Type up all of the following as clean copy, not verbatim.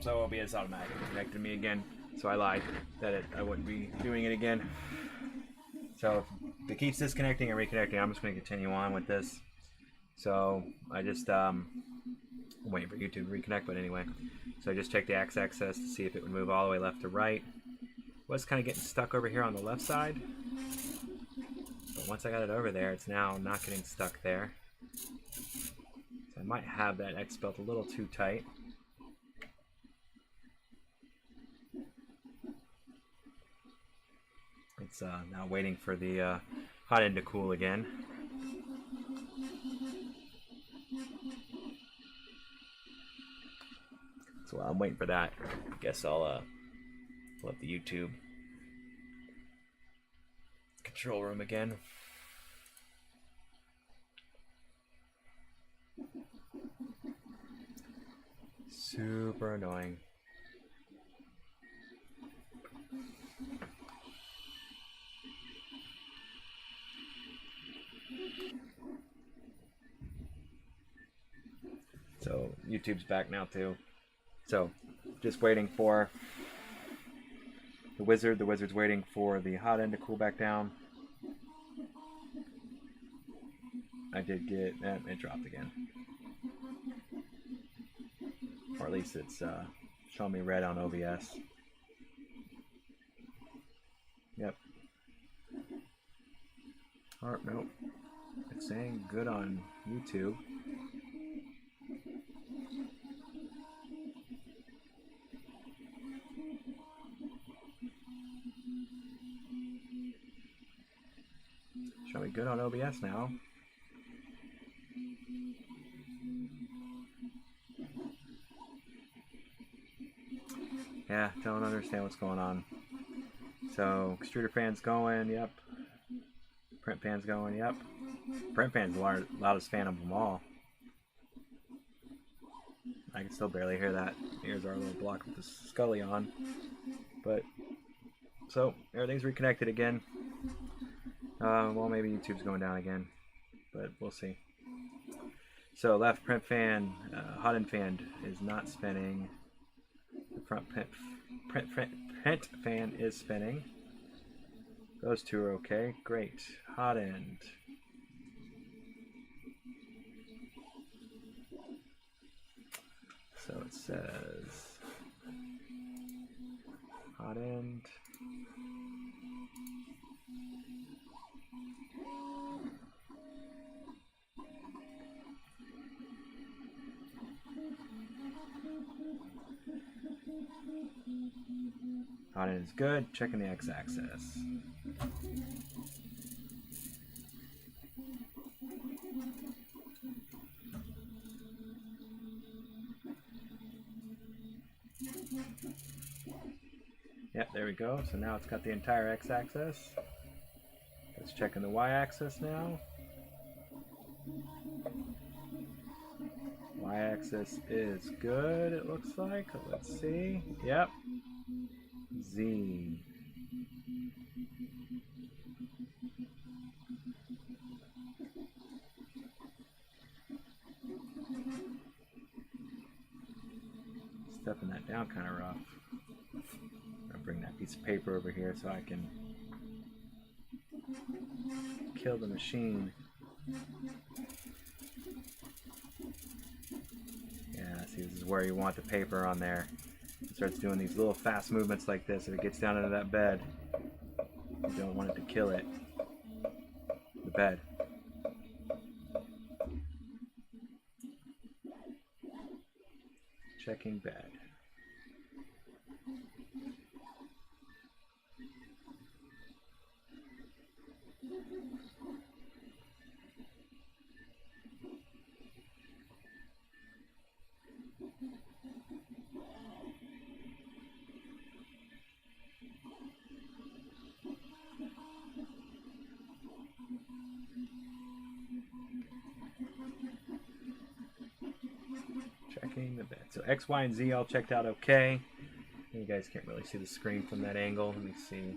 So OBS automatically connected me again. So I lied that I wouldn't be doing it again. So if it keeps disconnecting and reconnecting, I'm just going to continue on with this. So I just waiting for YouTube to reconnect, but anyway. So I just checked the x-axis to see if it would move all the way left to right. Was kind of getting stuck over here on the left side. But once I got it over there, it's now not getting stuck there. So I might have that X belt a little too tight. It's now waiting for the hot end to cool again. So while I'm waiting for that, I guess I'll let the YouTube control room again. Super annoying. So YouTube's back now too. So just waiting for the wizard. The wizard's waiting for the hot end to cool back down. I did get it dropped again. Or at least it's showing me red on OBS. Yep. Or nope. It's saying good on YouTube. Showing good on OBS now. Yeah, don't understand what's going on. So extruder fan's going, yep. Print fan's going, yep. Print fan's the loudest fan of them all. I can still barely hear that. Here's our little block with the Scully on. But, so, everything's reconnected again. Well, maybe YouTube's going down again. But we'll see. So, left print fan, hot end fan is not spinning. The front print fan is spinning. Those two are okay. Great. Hot end. So it says hot end. Hot end is good. Checking the x-axis. Yep, there we go. So now it's got the entire x-axis. Let's check in the y-axis now. Y-axis is good, it looks like. Let's see. Yep. Z. Stepping that down kind of rough. I'll bring that piece of paper over here so I can kill the machine. Yeah, see, this is where you want the paper on there. It starts doing these little fast movements like this. If it gets down into that bed, you don't want it to kill it. The bed. Checking bed. Checking the bed. So X, Y, and Z all checked out okay. You guys can't really see the screen from that angle. Let me see.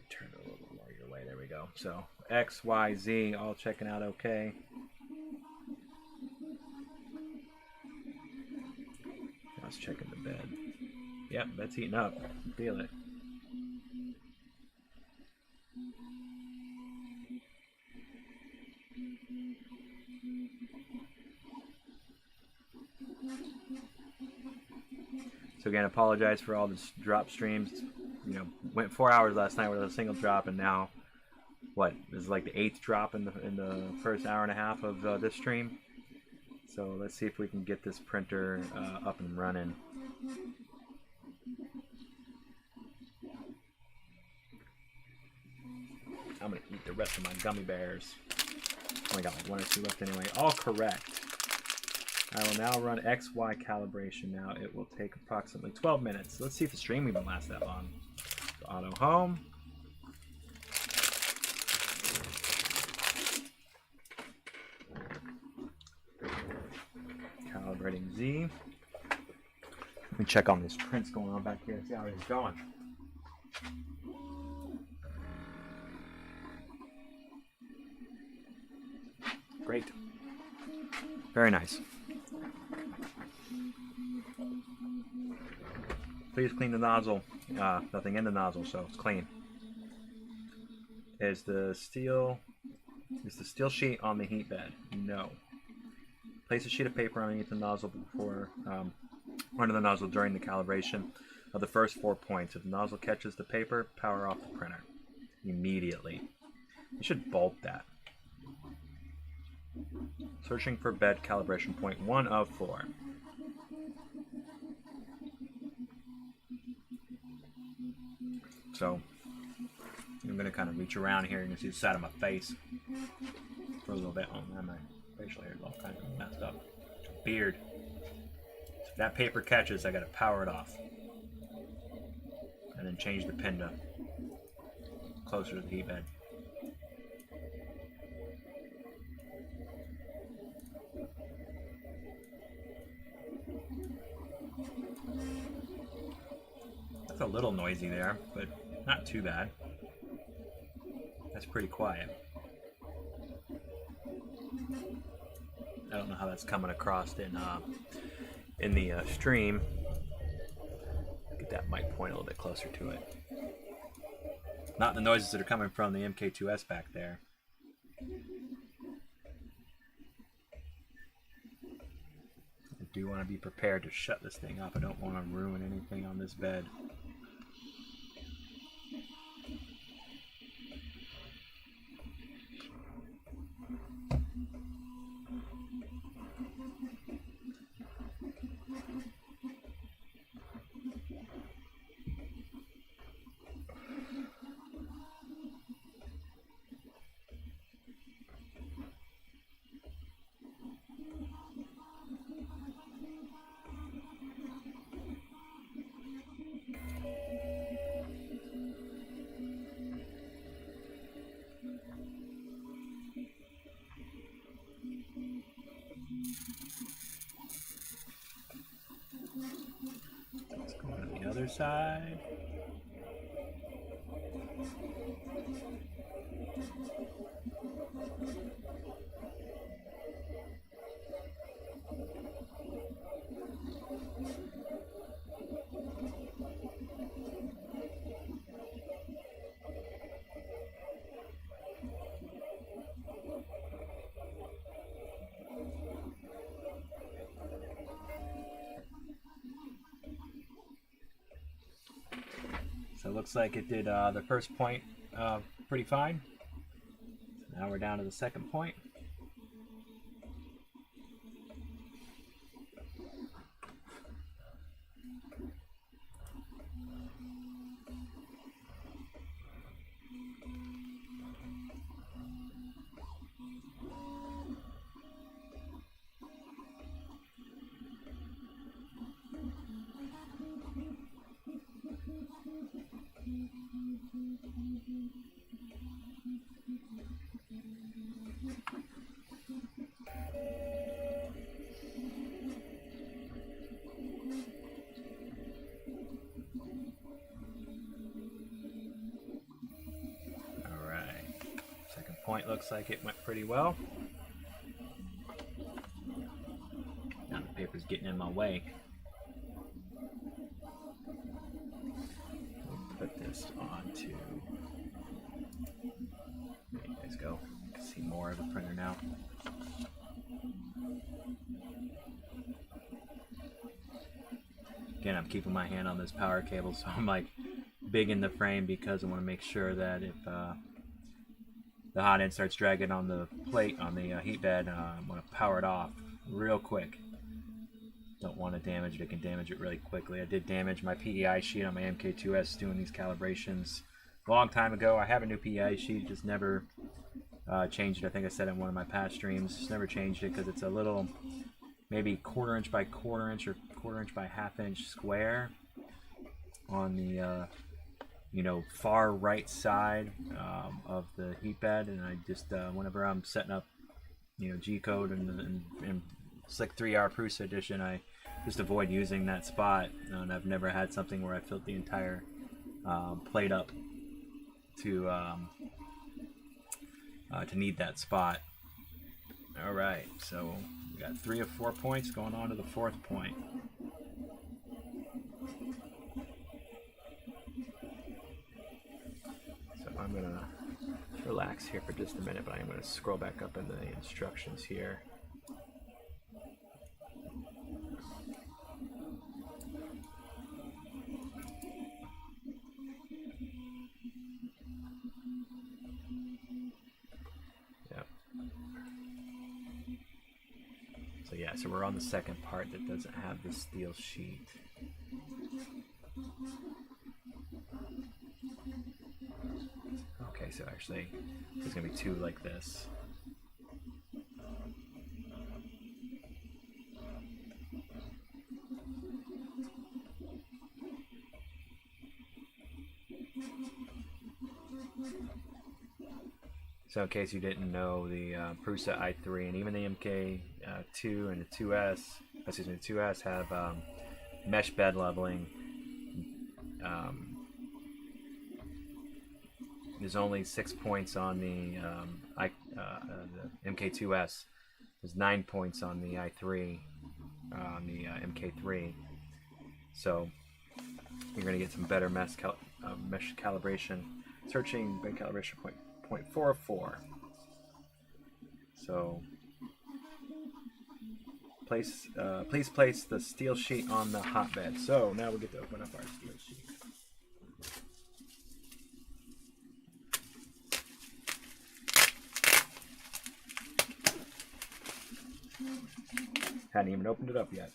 Turn it a little more your way. There we go. So X, Y, Z all checking out okay. Let's check in the bed. Yep, that's heating up. Feel it. So again, apologize for all the drop streams. You know, went 4 hours last night with a single drop, and now, what, this is like the 8th drop in the first hour and a half of this stream. So let's see if we can get this printer up and running. I'm gonna eat the rest of my gummy bears. Only got like 1 or 2 left anyway. All correct. I will now run XY calibration. Now it will take approximately 12 minutes. Let's see if the stream even lasts that long. Auto home. Calibrating Z. Let me check on these prints going on back here. See how it's going. Great. Very nice. Please clean the nozzle. Nothing in the nozzle, so it's clean. Is the steel sheet on the heat bed? No. Place a sheet of paper underneath the nozzle before under the nozzle during the calibration of the first 4 points. If the nozzle catches the paper, power off the printer immediately. You should bolt that. Searching for bed calibration point 1 of 4. So I'm going to kind of reach around here. You can see the side of my face for a little bit. Oh man, my facial hair is all kind of messed up. Beard. So if that paper catches, I got to power it off. And then change the pin to closer to the heat bed. That's a little noisy there, but not too bad. That's pretty quiet. I don't know how that's coming across in the stream. Get that mic point a little bit closer to it. Not the noises that are coming from the MK2S back there. I do want to be prepared to shut this thing up. I don't want to ruin anything on this bed. Let's go to the other side. So it looks like it did the first point pretty fine. So now we're down to the second point. Point looks like it went pretty well. Now the paper's getting in my way. put this onto. There you guys go. You can see more of the printer now. Again, I'm keeping my hand on this power cable, so I'm like big in the frame because I want to make sure that if the hot end starts dragging on the plate on the heat bed, I want to power it off real quick. Don't want to damage it. It can damage it really quickly. I did damage my PEI sheet on my MK2S doing these calibrations a long time ago. I have a new PEI sheet, just never changed it. I think I said in one of my past streams, just never changed it because it's a little, maybe 1/4 inch by 1/4 inch or 1/4 inch by 1/2 inch square on the you know, far right side of the heat bed, and I just whenever I'm setting up, you know, G code and Slick 3R Prusa edition, I just avoid using that spot, and I've never had something where I filled the entire plate up to need that spot. All right, so we got 3 of 4 points going on to the 4th point. So I'm gonna relax here for just a minute, but I'm gonna scroll back up in the instructions here. So yeah, so we're on the second part that doesn't have the steel sheet. Okay, so actually there's gonna be 2 like this. So in case you didn't know, the Prusa i3 and even the MK2 and the 2S, excuse me, the 2S have mesh bed leveling. There's only 6 points on the MK2S. There's 9 points on the i3, on the MK3. So you're going to get some better mesh calibration. Searching bed calibration point 0.44. So please place the steel sheet on the hotbed. So now we get to open up our steel sheet. Hadn't even opened it up yet.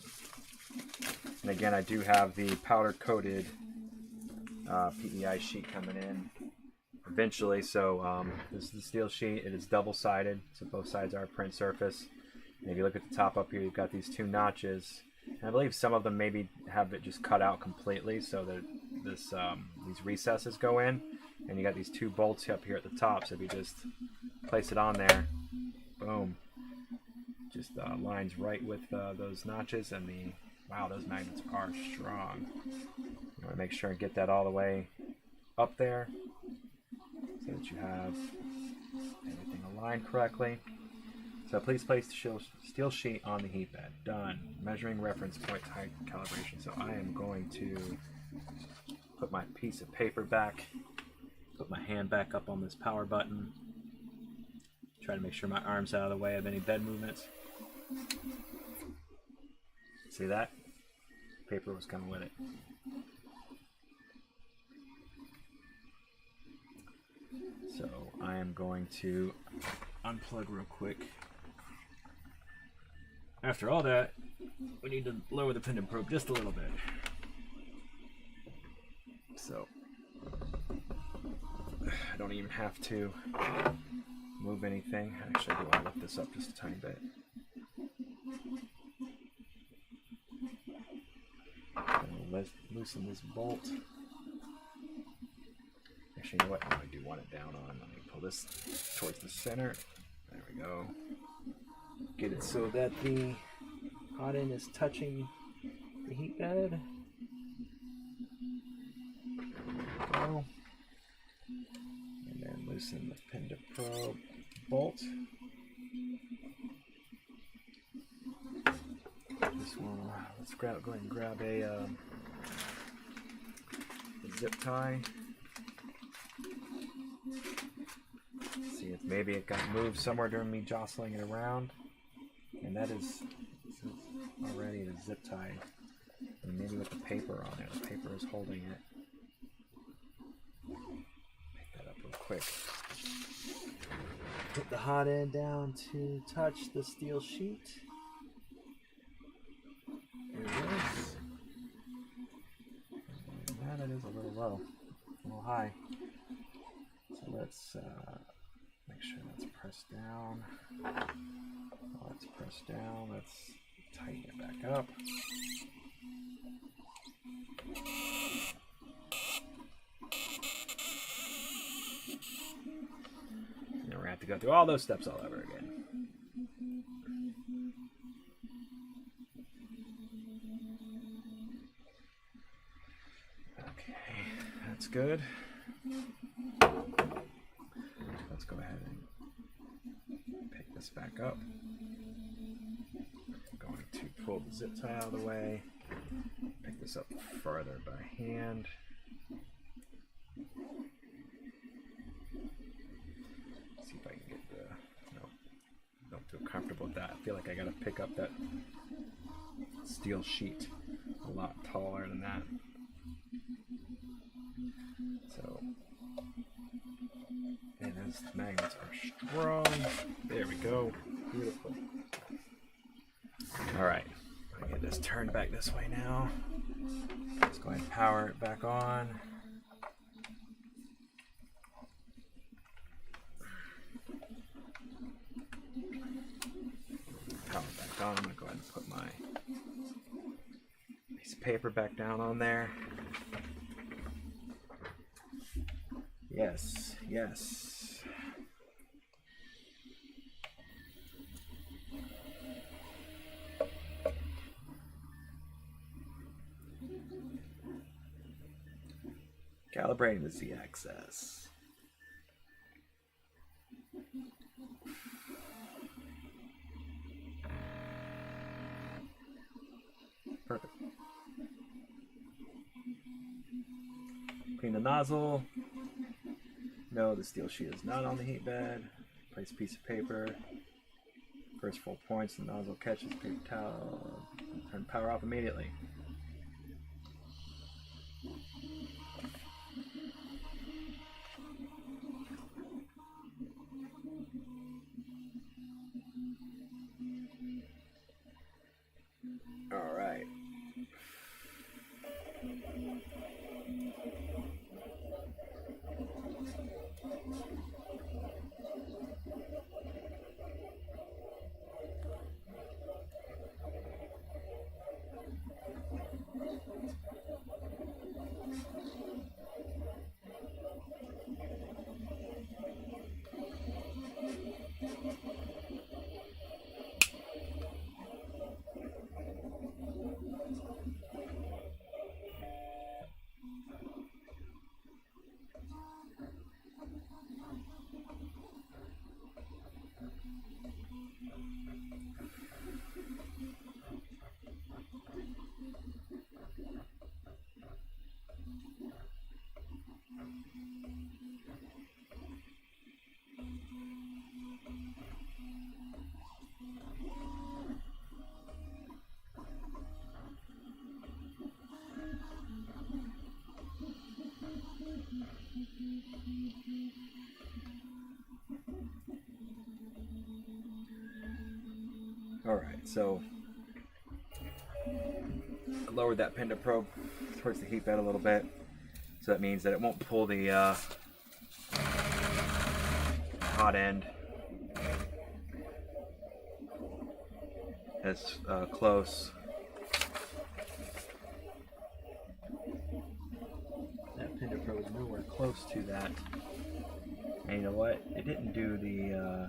And again, I do have the powder coated PEI sheet coming in eventually. So this is the steel sheet. It is double-sided, so both sides are print surface. And if you look at the top up here, you've got these 2 notches. And I believe some of them maybe have it just cut out completely, so that these recesses go in. And you got these 2 bolts up here at the top. So if you just place it on there, boom, just lines right with those notches. And wow, those magnets are strong. You want to make sure and get that all the way up there, so that you have everything aligned correctly. So please place the steel sheet on the heat bed. Done. Measuring reference point height calibration. So I am going to put my piece of paper back, put my hand back up on this power button, try to make sure my arm's out of the way of any bed movements. See that? Paper was coming with it. So I am going to unplug real quick. After all that, we need to lower the pin and probe just a little bit. So I don't even have to move anything. Actually, I do want to lift this up just a tiny bit. Let's loosen this bolt. Actually, you know what? I do want it down on. Let me pull this towards the center. There we go. Get it so that the hot end is touching the heat bed. There we go. And then loosen the pin to probe bolt. This one, let's go ahead and grab a zip tie. See if maybe it got moved somewhere during me jostling it around. And that is already the zip tie. And maybe with the paper on it. The paper is holding it. Pick that up real quick. Put the hot end down to touch the steel sheet. There it is. And that is a little low, a little high. So let's make sure that's pressed down. While it's pressed down, let's tighten it back up. And then we're going to have to go through all those steps all over again. Okay, that's good. Let's go ahead and pick this back up. I'm going to pull the zip tie out of the way, pick this up further by hand. See if I can get the, no, don't feel comfortable with that. I feel like I gotta pick up that steel sheet a lot taller than that. So, and those magnets are strong. There we go. Beautiful. All right, I get this turned back this way now. Let's go ahead and power it back on. Power it back on. I'm gonna go ahead and put my piece of paper back down on there. Yes, yes. Calibrating the Z-axis. Perfect. Clean the nozzle. No, the steel sheet is not on the heat bed. Place a piece of paper. First 4 points, the nozzle catches the paper towel. Turn power off immediately. All right. Alright, so I lowered that pin to probe towards the heat bed a little bit. So that means that it won't pull the hot end as close. That pin to probe is nowhere close to that. And you know what? It didn't do the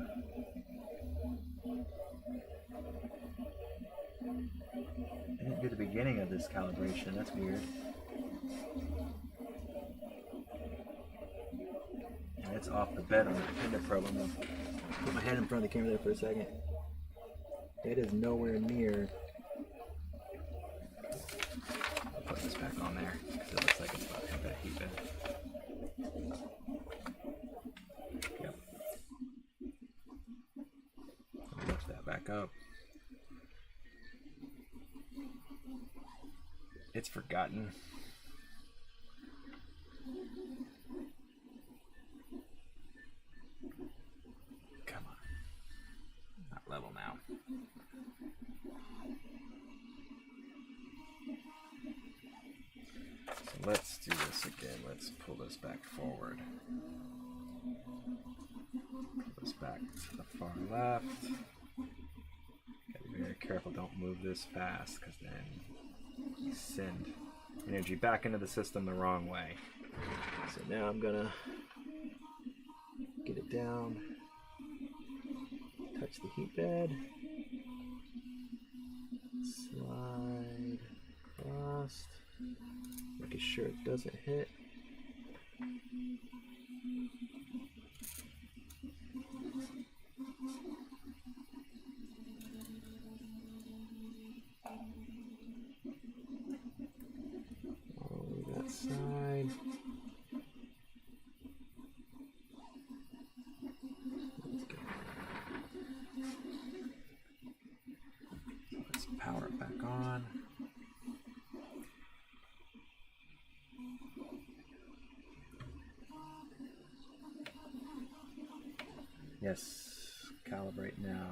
beginning of this calibration. That's weird. And it's off the bed on the pin to probe. I'm gonna put my hand in front of the camera there for a second. It is nowhere near. I'll put this back on there because it looks like it's about to hit that heat bed. Yep. Lift that back up. It's forgotten. Come on. Not level now. So let's do this again. Let's pull this back forward. Pull this back to the far left. Gotta be very careful, don't move this fast because then you send energy back into the system the wrong way. So now I'm gonna get it down, touch the heat bed, slide across, making sure it doesn't hit. All over that side. Let's power it back on. Yes, calibrate now.